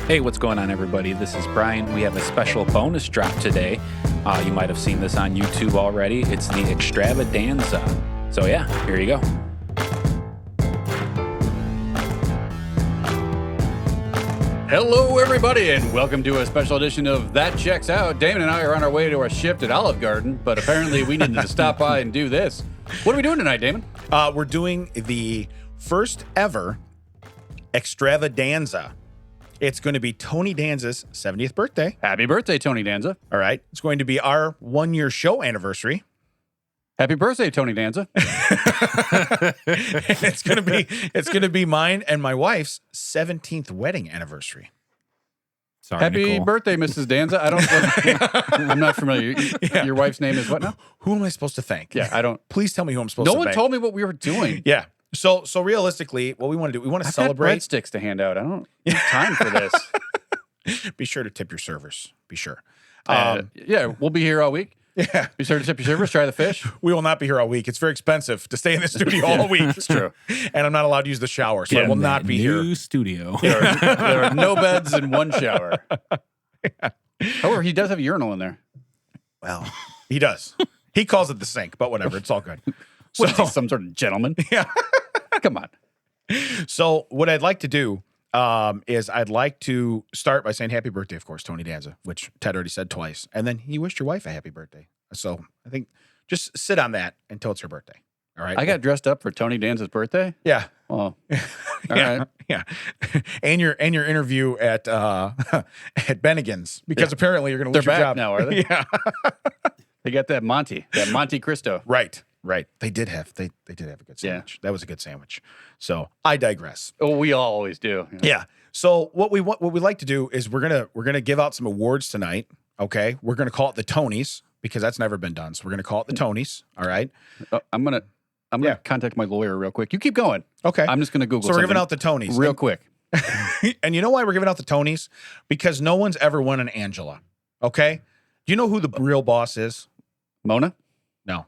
Hey, what's going on, everybody? This is Brian. We have a special bonus drop today. You might have seen this on YouTube already. It's the ExtravaDanza. So yeah, here you go. Hello, everybody, and welcome to a special edition of That Checks Out. Damon and I are on our way to our shift at Olive Garden, but apparently we needed to stop by and do this. What are we doing tonight, Damon? We're doing the first ever ExtravaDanza. It's going to be Tony Danza's 70th birthday. Happy birthday, Tony Danza. All right. It's going to be our 1-year show anniversary. Happy birthday, Tony Danza. It's going to be mine and my wife's 17th wedding anniversary. Sorry, Happy Nicole. birthday, Mrs. Danza. I'm not familiar. Yeah. Your wife's name is what now? Who am I supposed to thank? Yeah, I don't. Please tell me who I'm supposed to No thank. one told me what we were doing. Yeah. So realistically, what we want to do, we want to I've got celebrate. breadsticks to hand out. I don't have time for this. Be sure to tip your servers. Be sure. Yeah, we'll be here all week. Yeah. Be sure to tip your servers, try the fish. We will not be here all week. It's very expensive to stay in the studio all week. That's true. And I'm not allowed to use the shower, so I will not be here. New studio. There are no beds and one shower. Yeah. However, he does have a urinal in there. Well, he does. He calls it the sink, but whatever. It's all good. What is he, some sort of gentleman? Yeah. Come on. So what I'd like to do is I'd like to start by saying happy birthday, of course, Tony Danza, which Ted already said twice. And then he wished your wife a happy birthday. So I think just sit on that until it's her birthday. All right. I got dressed up for Tony Danza's birthday. Yeah. Oh, all Yeah. right. Yeah. And your interview at Bennigan's, because apparently you're going to lose They're your back job now, are they? Yeah. They got that Monte Cristo. Right. They did have a good sandwich. That was a good sandwich. So I digress. Oh, we all always do. Yeah. So what we like to do is we're gonna give out some awards tonight. Okay. We're gonna call it the Tonys because that's never been done. So we're gonna call it the Tonys. All right. I'm gonna contact my lawyer real quick. You keep going. Okay. I'm just gonna Google. So we're giving out the Tonys real quick. And you know why we're giving out the Tonys? Because no one's ever won an Angela. Okay. Do you know who the real boss is? Mona? No.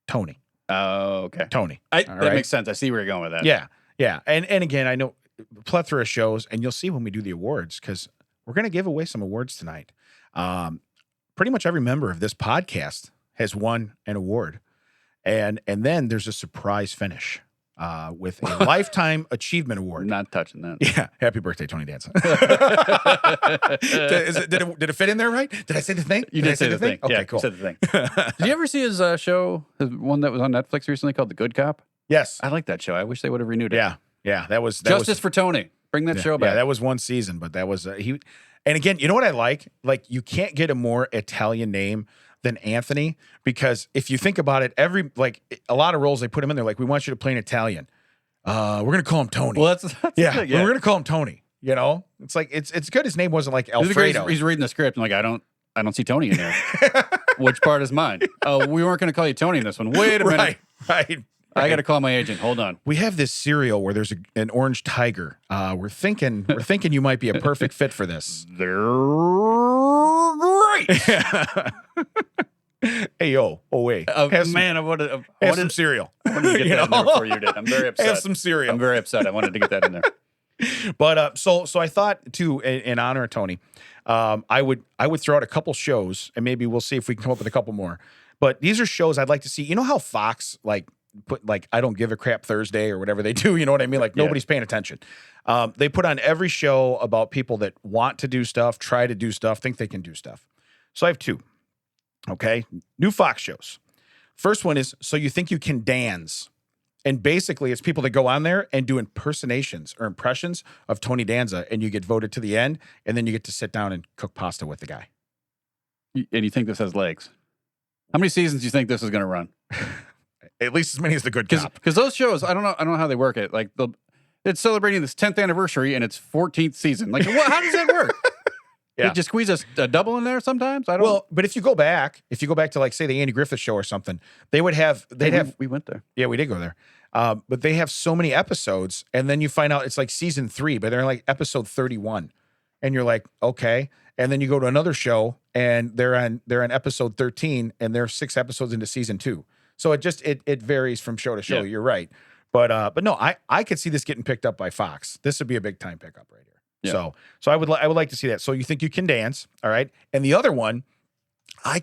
Tony. Oh, okay. Tony. That makes sense. I see where you're going with that. Yeah. Yeah. And again, I know plethora of shows, and you'll see when we do the awards, because we're going to give away some awards tonight. Pretty much every member of this podcast has won an award. And then there's a surprise finish with a Lifetime Achievement Award. Not touching that. Yeah. Happy birthday, Tony Danza. Did it fit in there right? Did I say the thing? You did say the thing. Okay, Yeah, cool. You said the thing. Did you ever see his show, his one that was on Netflix recently called The Good Cop? Yes. I like that show. I wish they would have renewed it. Yeah. Yeah. That was Justice for Tony. Bring that show back. Yeah, that was one season, but that was he. And again, you know what I like? Like, you can't get a more Italian name than Anthony, because if you think about it, a lot of roles they put him in there, like, we want you to play an Italian. We're gonna call him Tony. Well, that's yeah. the thing, We're gonna call him Tony. You know, it's like it's good. His name wasn't like Alfredo. He's reading the script and like, I don't see Tony in there. Which part is mine? Oh, we weren't going to call you Tony in this one. Wait a minute. Right. I got to call my agent. Hold on. We have this cereal where there's an orange tiger. We're thinking you might be a perfect fit for this. They're great. Hey, yo. Oh, wait. I wanted some cereal. I wanted to get that in there before you did. I'm very upset. Have some cereal. I'm very upset. I wanted to get that in there. But so I thought, too, in honor of Tony, I would throw out a couple shows, and maybe we'll see if we can come up with a couple more. But these are shows I'd like to see. You know how Fox put I Don't Give a Crap Thursday or whatever they do? You know what I mean? Like, nobody's paying attention. They put on every show about people that want to do stuff, try to do stuff, think they can do stuff. So I have two. Okay, new Fox shows. First one is So You Think You Can Dance. And basically, it's people that go on there and do impersonations or impressions of Tony Danza, and you get voted to the end, and then you get to sit down and cook pasta with the guy. And you think this has legs? How many seasons do you think this is going to run? At least as many as the Good Cop. Because those shows, I don't know how they work it. Like, it's celebrating this 10th anniversary and its 14th season. Like, how does that work? Yeah. Did you squeeze a double in there sometimes? I don't. Well, but if you go back to, like, say, the Andy Griffith Show or something, we went there. Yeah, we did go there. But they have so many episodes, and then you find out it's like season 3, but they're in like episode 31, and you're like, okay. And then you go to another show, and they're on episode 13, and they're 6 episodes into season 2. So it varies from show to show. Yeah. You're right, but no, I could see this getting picked up by Fox. This would be a big time pickup right here. Yeah. So I would like to see that. So you think you can dance, all right? And the other one, I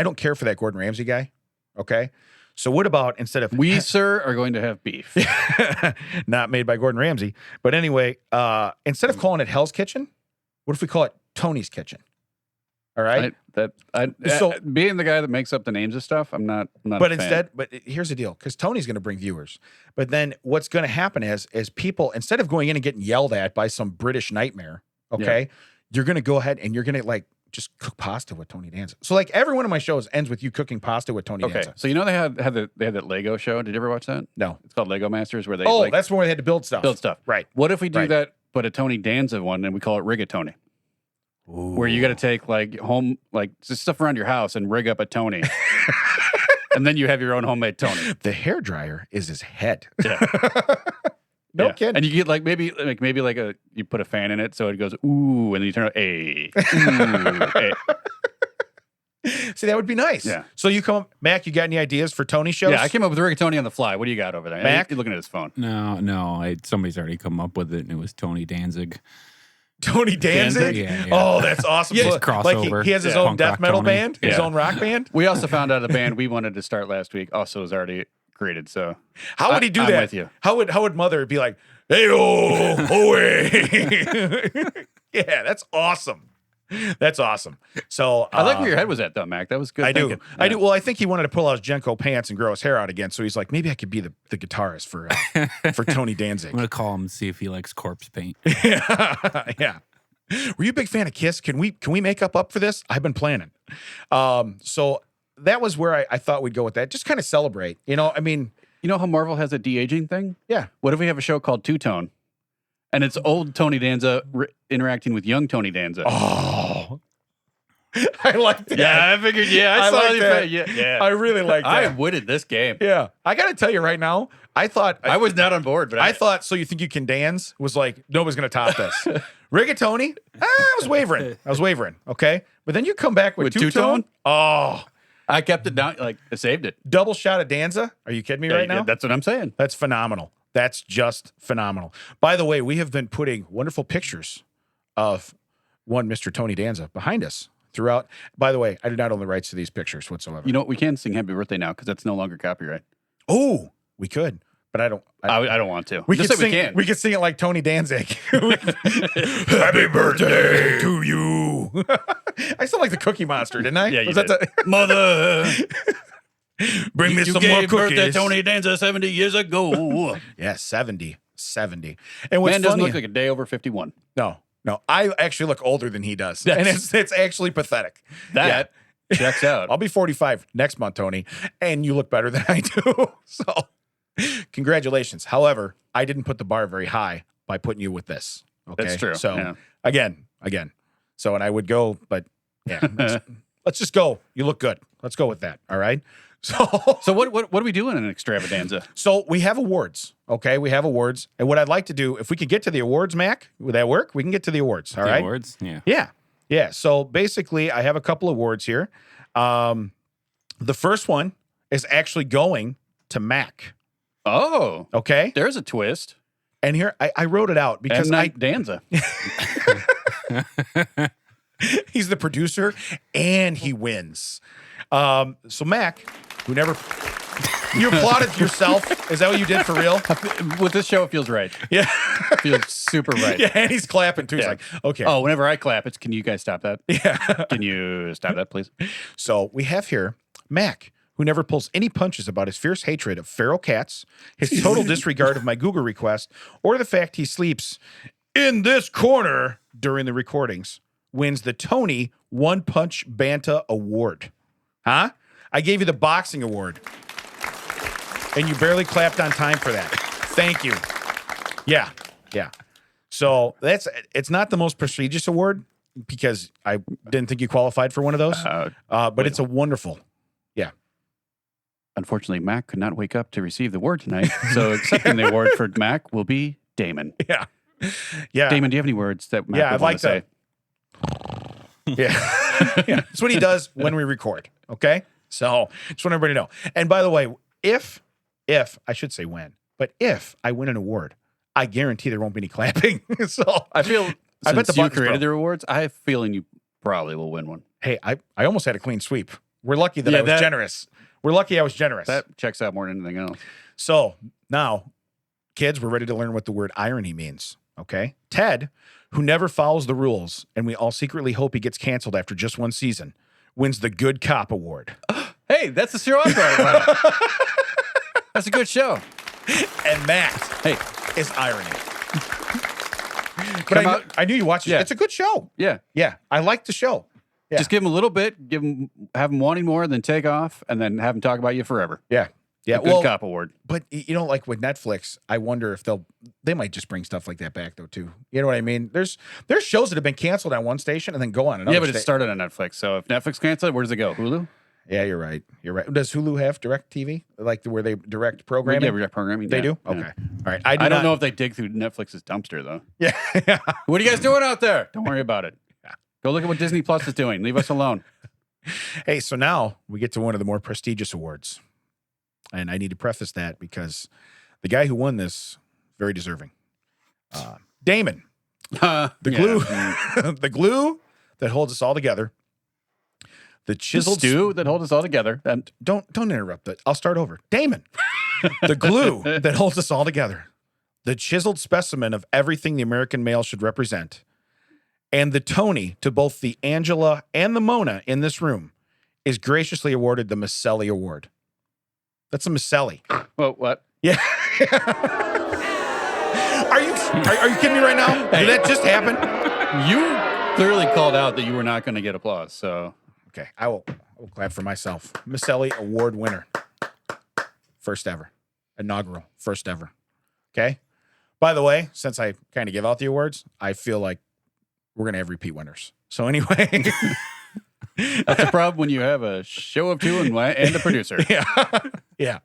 don't care for that Gordon Ramsay guy. Okay. So what about instead of we, sir, are going to have beef. not made by Gordon Ramsay, but anyway, instead of calling it Hell's Kitchen, what if we call it Tony's Kitchen? All right. So being the guy that makes up the names of stuff, I'm not. But instead, here's the deal, because Tony's going to bring viewers. But then what's going to happen is people, instead of going in and getting yelled at by some British nightmare, okay, you're going to go ahead and you're going to just cook pasta with Tony Danza. So every one of my shows ends with you cooking pasta with Tony Danza. So they had that Lego show. Did you ever watch that? No. It's called Lego Masters, where they that's where they had to build stuff. Right. What if we do that, but a Tony Danza one, and we call it Rigatoni? Ooh. Where you got to take home just stuff around your house and rig up a Tony. And then you have your own homemade Tony. The hairdryer is his head. Yeah. No kidding. And you get maybe you put a fan in it so it goes ooh, and then you turn it ooh, hey. See, that would be nice. Yeah. So you come, Mac, you got any ideas for Tony shows? Yeah, I came up with Rigatoni on the fly. What do you got over there? Mac? You're looking at his phone. No. Somebody's already come up with it, and it was Tony Danzig. Tony Danzig? Yeah. Oh, that's awesome. Just crossover. He has his own Punk death rock metal Tony. band, his own rock band. We also found out a band we wanted to start last week also was already created. So how would he do I'm that? with you. How would Mother be like, hey-oh, yeah, that's awesome. That's awesome. So I like where your head was at, though, Mac. That was good. I thinking. do. I do. Well, I think he wanted to pull out his Jenko pants and grow his hair out again. So he's like, maybe I could be the guitarist for Tony Danzig. I'm gonna call him and see if he likes corpse paint. Yeah. Were you a big fan of Kiss? Can we make up for this? I've been planning. So that was where I thought we'd go with that. Just kind of celebrate. You know how Marvel has a de-aging thing? Yeah. What if we have a show called Two Tone? And it's old Tony Danza interacting with young Tony Danza. Oh. I like that. Yeah, I figured. Yeah, I saw like you. that. Yeah. I really like that. I wooded this game. Yeah. I got to tell you right now, I thought I was not on board, but I thought So You Think You Can Dance was like, nobody's going to top this. Rigatoni, I was wavering. Okay. But then you come back with two-tone. Oh, I kept it down. I saved it. double shot of Danza. Are you kidding me right now? That's what I'm saying. That's phenomenal. That's just phenomenal. By the way, we have been putting wonderful pictures of one Mr. Tony Danza behind us throughout. By the way, I do not own the rights to these pictures whatsoever. You know what? We can sing Happy Birthday now because that's no longer copyright. Oh, we could, but I don't. I don't want to. We Just could say sing. we can. We could sing it like Tony Danzig. Happy birthday to you. I sound like the Cookie Monster, didn't I? Yeah, you Was did. that Mother. Bring me You some gave more birth cookies. to Tony Danza 70 years ago. Yeah, 70. And what's Man doesn't funny, look like a day over 51. no, I actually look older than he does, and it's actually pathetic. That checks out. I'll be 45 next month, Tony, and you look better than I do. So, congratulations. However, I didn't put the bar very high by putting you with this. Okay, That's true. So Yeah. again. So, and I would go, but yeah, let's just go. You look good. Let's go with that. All right. So what are we doing in Extravadanza? So we have awards. Okay, we have awards, and what I'd like to do, if we could get to the awards, Mac, would that work? We can get to the awards. All right. Awards? Yeah. Yeah. So basically, I have a couple awards here. The first one is actually going to Mac. Oh, Okay, there's a twist. and here I wrote it out because Danza. he's the producer and he wins. So Mac, who never. You applauded yourself. Is that what you did for real? With this show, it feels right. Yeah. It feels super right. Yeah, and he's clapping too. He's Yeah. like, okay. Oh, whenever I clap, it's can you guys stop that? Yeah. Can you stop that, please? So we have here Mac, who never pulls any punches about his fierce hatred of feral cats, his total disregard of my Google request, or the fact he sleeps in this corner during the recordings, wins the Tony One Punch Banta Award. Huh? I gave you the boxing award. And you barely clapped on time for that. Thank you. Yeah. So it's not the most prestigious award because I didn't think you qualified for one of those. But it's a wonderful. Yeah. Unfortunately, Mac could not wake up to receive the award tonight. So accepting the award for Mac will be Damon. Yeah. Yeah. Damon, do you have any words that Mac Yeah, would I'd want like to say? Yeah. Yeah. That's what he does when we record. Okay. So just want everybody to know. And by the way, if I should say when, but if I win an award, I guarantee there won't be any clapping. So I feel I bet the Since you buttons created broke. the rewards, I have a feeling you probably will win one. Hey, I almost had a clean sweep. We're lucky that I was that- generous. We're lucky I was generous. That checks out more than anything else. So now, kids, we're ready to learn what the word irony means. Okay. Ted, who never follows the rules, and we all secretly hope he gets canceled after just one season, wins the Good Cop Award. Hey, that's the show I'm talking about. That's a good show. And Matt Hey, is irony. But Come out- I knew you watched it. Yeah. It's a good show. yeah. Yeah. I like the show. Yeah. Just give them a little bit, have them wanting more, then take off, and then have them talk about you forever. Yeah. Yeah. Good Cop Award. But like with Netflix, I wonder if they might just bring stuff like that back though too. You know what I mean? There's shows that have been canceled on one station and then go on another. Yeah, but it started on Netflix. So if Netflix cancels it, where does it go? Hulu? Yeah, you're right. You're right. Does Hulu have direct TV? Like where they direct programming? Yeah, direct programming. They yeah, do? yeah. Okay. All right. I don't know if they dig through Netflix's dumpster though. Yeah. What are you guys doing out there? Don't worry about it. Go look at what Disney Plus is doing. Leave us alone. Hey, so now we get to one of the more prestigious awards. And I need to preface that because the guy who won this, very deserving. Damon. The glue. The glue that holds us all together. The chiseled stew that holds us all together. And Don't interrupt it. I'll start over. Damon. The glue that holds us all together. The chiseled specimen of everything the American male should represent. And the Tony to both the Angela and the Mona in this room is graciously awarded the Maselli Award. That's a Maselli. well, what? Yeah. Are you kidding me right now? Did that just happen? You clearly called out that you were not going to get applause. So Okay, I will clap for myself. Maselli Award winner. First ever. Inaugural. First ever. Okay? By the way, since I kind of give out the awards, I feel like we're going to have repeat winners. So anyway. that's a problem when you have a show of two and a producer. Yeah. Yeah.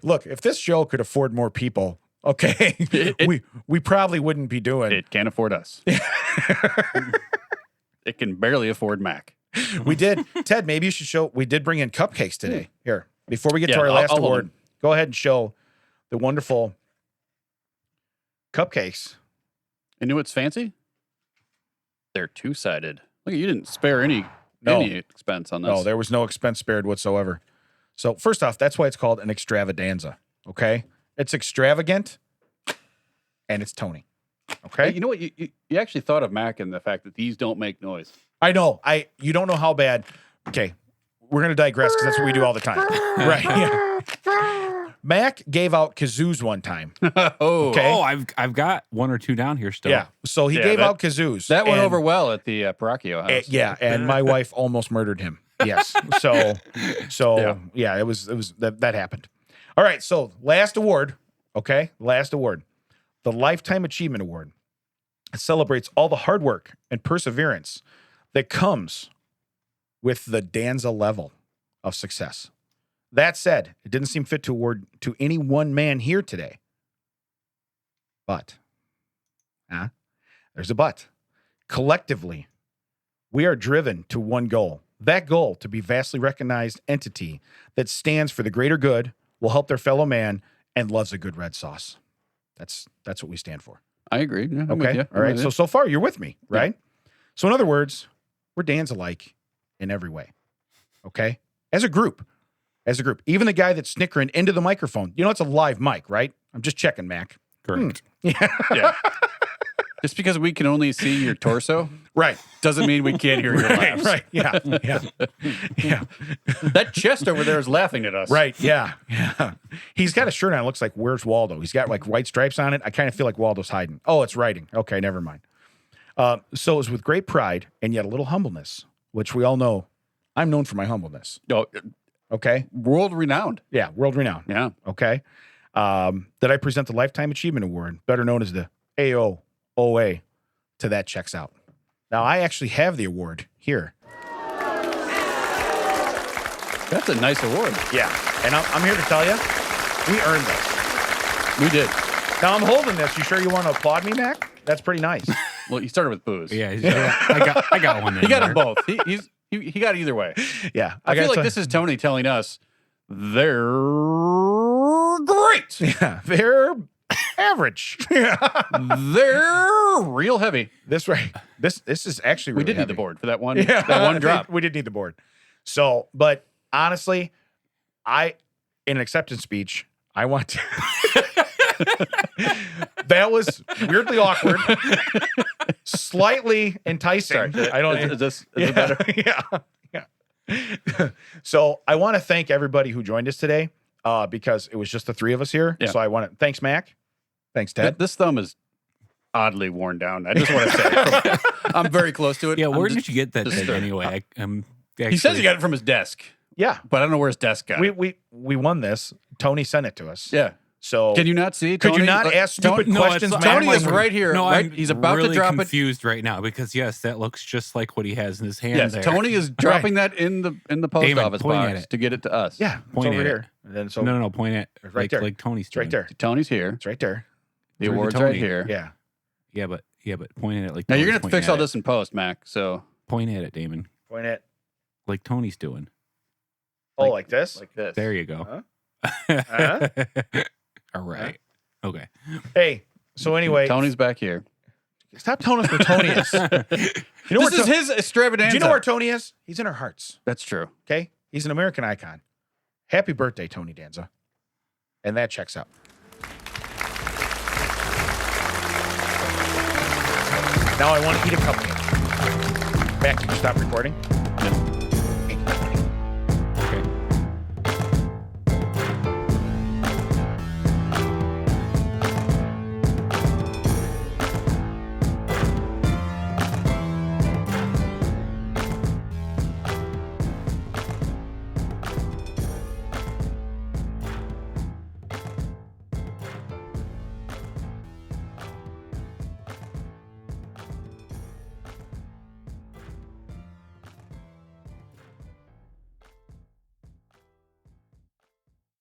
Look, if this show could afford more people, okay, we probably wouldn't be doing. It can't afford us. It can barely afford Mac. We did. Ted, maybe you should show. We did bring in cupcakes today. Here, before we get to Yeah, our last I'll hold award, them. go ahead and show the wonderful cupcakes. You know what's fancy? They're two-sided. Look, you didn't spare any expense on this. No, there was no expense spared whatsoever. So first off, that's why it's called an extravadanza. Okay, it's extravagant, and it's Tony. Okay, Hey, you know what? You actually thought of Mac and the fact that these don't make noise. I know. You don't know how bad. Okay, we're gonna digress because that's what we do all the time. Right? Yeah. Mac gave out kazoos one time. Oh, Okay. Oh, I've got one or two down here still. Yeah. So he Yeah, gave that- out kazoos. that went and- over well at the Paracchio house. Yeah, and my wife almost murdered him. Yes. So yeah, it was that happened. All right. So last award. Okay. Last award. The Lifetime Achievement Award. It celebrates all the hard work and perseverance that comes with the Danza level of success. That said, it didn't seem fit to award to any one man here today. But, there's a but. Collectively, we are driven to one goal. That goal to be vastly recognized entity that stands for the greater good, will help their fellow man, and loves a good red sauce. That's what we stand for. I agree. Yeah, I'm with Okay. you. All right. I'm with So far you're with me, right? So in other words, we're Danza-like in every way. Okay. As a group. Even the guy that's snickering into the microphone. You know, it's a live mic, right? I'm just checking, Mac. Correct. yeah. Just because we can only see your torso Right. doesn't mean we can't hear your laughs. Right. Yeah. Yeah. That chest over there is laughing at us. Right. Yeah. Yeah. He's got a shirt on. It looks like Where's Waldo? He's got like white stripes on it. I kind of feel like Waldo's hiding. Oh, it's writing. Okay. Never mind. So it was with great pride and yet a little humbleness, which we all know I'm known for my humbleness. Oh, Okay. world renowned. Yeah. World renowned. Yeah. Okay. That I present the Lifetime Achievement Award, better known as the AOOA, to That Checks Out. Now, I actually have the award here. That's a nice award. Yeah. And I'm here to tell you, we earned this. We did. Now, I'm holding this. You sure you want to applaud me, Mac? That's pretty nice. Well, you started with booze. Yeah, I got one. He got them both. He got either way. Yeah. I feel gotta like tell- this is Tony telling us they're great. Yeah. They're average. They're real heavy. This is actually really We did heavy. need the board for that one. That one drop. We did need the board. So, but honestly, in an acceptance speech, I want to. That was weirdly awkward, slightly enticing. Sorry, I don't. Is it better? Yeah. So I want to thank everybody who joined us today, because it was just the three of us here. Yeah. So I want to thanks Mac, thanks Ted. This thumb is oddly worn down. I just want to say I'm very close to it. Yeah, where I'm did you get that just thing starting. anyway? He says he got it from his desk, Yeah, but I don't know where his desk got it. we won this. Tony sent it to us. Yeah. So Can you not see? could you Tony? not ask stupid No, questions? it's- Mac, Tony is when- right here. No, right? I'm He's about really to drop it. confused right now because yes, that looks just like what he has in his hand. Yes, there. Tony is dropping that in the post Damon, office point at box it. to get it to us. Yeah, it's Point over at here. it. And then so No, point at It's right there. like Tony's it's right doing. there. Tony's here. It's right there. The Where's award's Tony? right here. Yeah. Yeah, but point at it like. Now you're Tony's gonna have to pointing fix all at it. this in post, Mac. So Point at it, Damon, Point it. like Tony's doing. Like this. like this. There you go. Huh? All right. Okay. Hey. So anyway, Tony's back here. stop telling us where Tony is. You know This is where his extravaganza. Do you know where Tony is? He's in our hearts. That's true. Okay. He's an American icon. Happy birthday, Tony Danza. And that checks out. Now I want to eat a cupcake. Mac, can you stop recording?